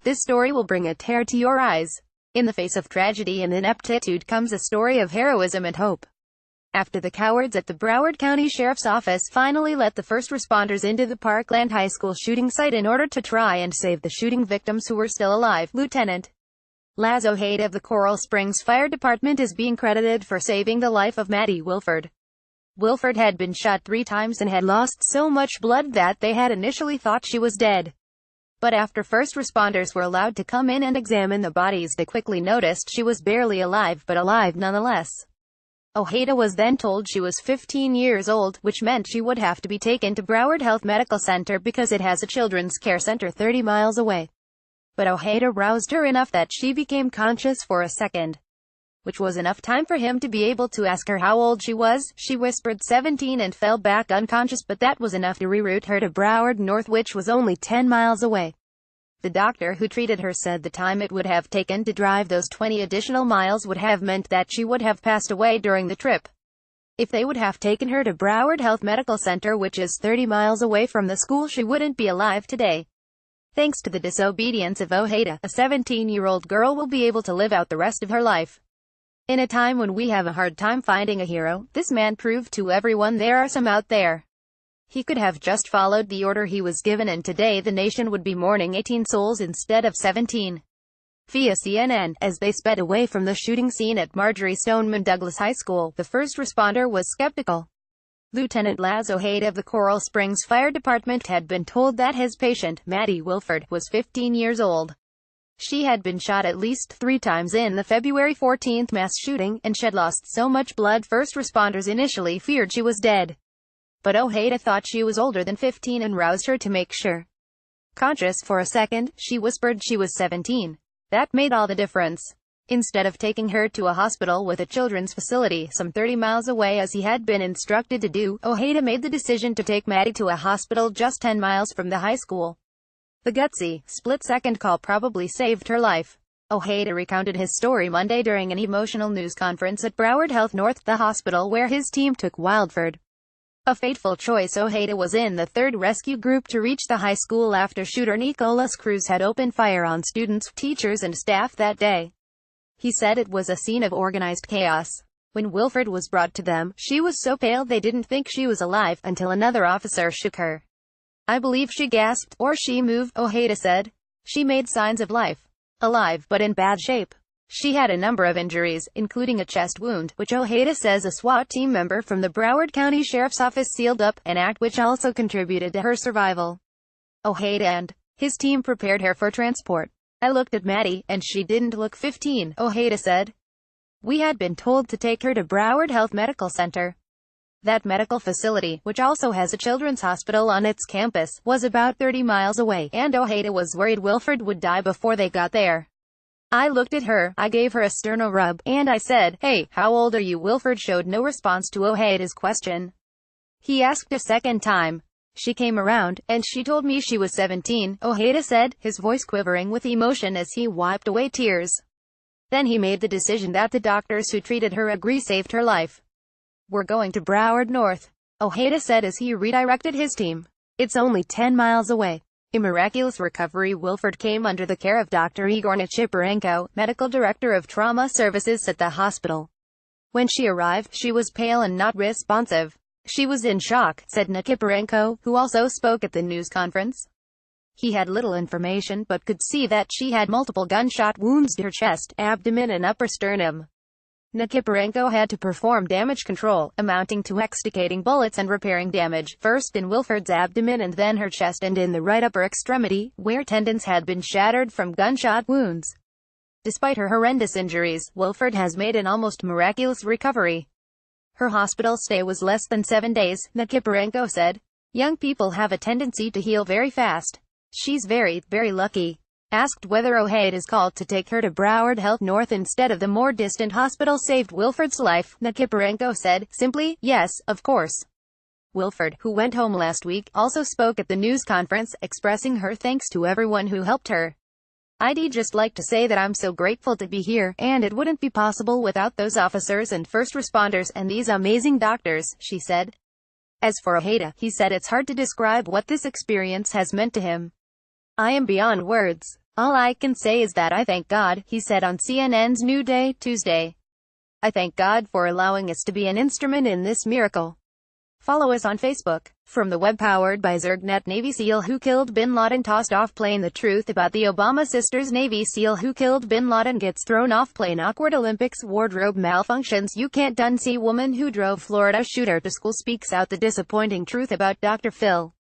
This story will bring a tear to your eyes. In the face of tragedy and ineptitude comes a story of heroism and hope. After the cowards at the Broward County Sheriff's Office finally let the first responders into the Parkland High School shooting site in order to try and save the shooting victims who were still alive, Lieutenant Laz Ojeda of the Coral Springs Fire Department is being credited for saving the life of Maddie Wilford. Wilford had been shot 3 times and had lost so much blood that they had initially thought she was dead. But after first responders were allowed to come in and examine the bodies, they quickly noticed she was barely alive, but alive nonetheless. Ojeda was then told she was 15 years old, which meant she would have to be taken to Broward Health Medical Center because it has a children's care center 30 miles away. But Ojeda roused her enough that she became conscious for a second, which was enough time for him to be able to ask her how old she was. She whispered 17 and fell back unconscious, but that was enough to reroute her to Broward North, which was only 10 miles away. The doctor who treated her said the time it would have taken to drive those 20 additional miles would have meant that she would have passed away during the trip. If they would have taken her to Broward Health Medical Center, which is 30 miles away from the school, she wouldn't be alive today. Thanks to the disobedience of Ojeda, a 17-year-old girl will be able to live out the rest of her life. In a time when we have a hard time finding a hero, this man proved to everyone there are some out there. He could have just followed the order he was given, and today the nation would be mourning 18 souls instead of 17. Via CNN, as they sped away from the shooting scene at Marjorie Stoneman Douglas High School, the first responder was skeptical. Lieutenant Laz Ojeda of the Coral Springs Fire Department had been told that his patient, Maddie Wilford, was 15 years old. She had been shot at least 3 times in the February 14th mass shooting, and she'd lost so much blood first responders initially feared she was dead. But Ojeda thought she was older than 15 and roused her to make sure. Conscious for a second, she whispered she was 17. That made all the difference. Instead of taking her to a hospital with a children's facility some 30 miles away as he had been instructed to do, Ojeda made the decision to take Maddie to a hospital just 10 miles from the high school. The gutsy, split-second call probably saved her life. Ojeda recounted his story Monday during an emotional news conference at Broward Health North, the hospital where his team took Wilford. A fateful choice. Ojeda was in the 3rd rescue group to reach the high school after shooter Nicholas Cruz had opened fire on students, teachers and staff that day. He said it was a scene of organized chaos. When Wilford was brought to them, she was so pale they didn't think she was alive, until another officer shook her. I believe she gasped, or she moved, Ojeda said. She made signs of life. Alive, but in bad shape. She had a number of injuries, including a chest wound, which Ojeda says a SWAT team member from the Broward County Sheriff's Office sealed up, an act which also contributed to her survival. Ojeda and his team prepared her for transport. I looked at Maddie, and she didn't look 15, Ojeda said. We had been told to take her to Broward Health Medical Center. That medical facility, which also has a children's hospital on its campus, was about 30 miles away, and Ojeda was worried Wilford would die before they got there. I looked at her, I gave her a sterno rub, and I said, "Hey, how old are you?" Wilford showed no response to Ojeda's question. He asked a second time. She came around, and she told me she was 17, Ojeda said, his voice quivering with emotion as he wiped away tears. Then he made the decision that the doctors who treated her agree saved her life. We're going to Broward North, Ojeda said as he redirected his team. It's only 10 miles away. A miraculous recovery. Wilford came under the care of Dr. Igor Nichiparenko, medical director of trauma services at the hospital. When she arrived, she was pale and not responsive. She was in shock, said Nichiparenko, who also spoke at the news conference. He had little information but could see that she had multiple gunshot wounds to her chest, abdomen and upper sternum. Nichiparenko had to perform damage control, amounting to extricating bullets and repairing damage, first in Wilford's abdomen and then her chest and in the right upper extremity, where tendons had been shattered from gunshot wounds. Despite her horrendous injuries, Wilford has made an almost miraculous recovery. Her hospital stay was less than 7 days, Nichiparenko said. Young people have a tendency to heal very fast. She's very, very lucky. Asked whether Ojeda's call to take her to Broward Health North instead of the more distant hospital saved Wilford's life, Nichiparenko said, simply, yes, of course. Wilford, who went home last week, also spoke at the news conference, expressing her thanks to everyone who helped her. I'd just like to say that I'm so grateful to be here, and it wouldn't be possible without those officers and first responders and these amazing doctors, she said. As for Ojeda, he said it's hard to describe what this experience has meant to him. I am beyond words. "All I can say is that I thank God," he said on CNN's New Day, Tuesday. "I thank God for allowing us to be an instrument in this miracle." Follow us on Facebook. From the web powered by ZergNet, Navy SEAL who killed Bin Laden tossed off plane. The truth about the Obama sisters. Navy SEAL who killed Bin Laden gets thrown off plane. Awkward Olympics wardrobe malfunctions. You can't unsee woman who drove Florida shooter to school speaks out the disappointing truth about Dr. Phil.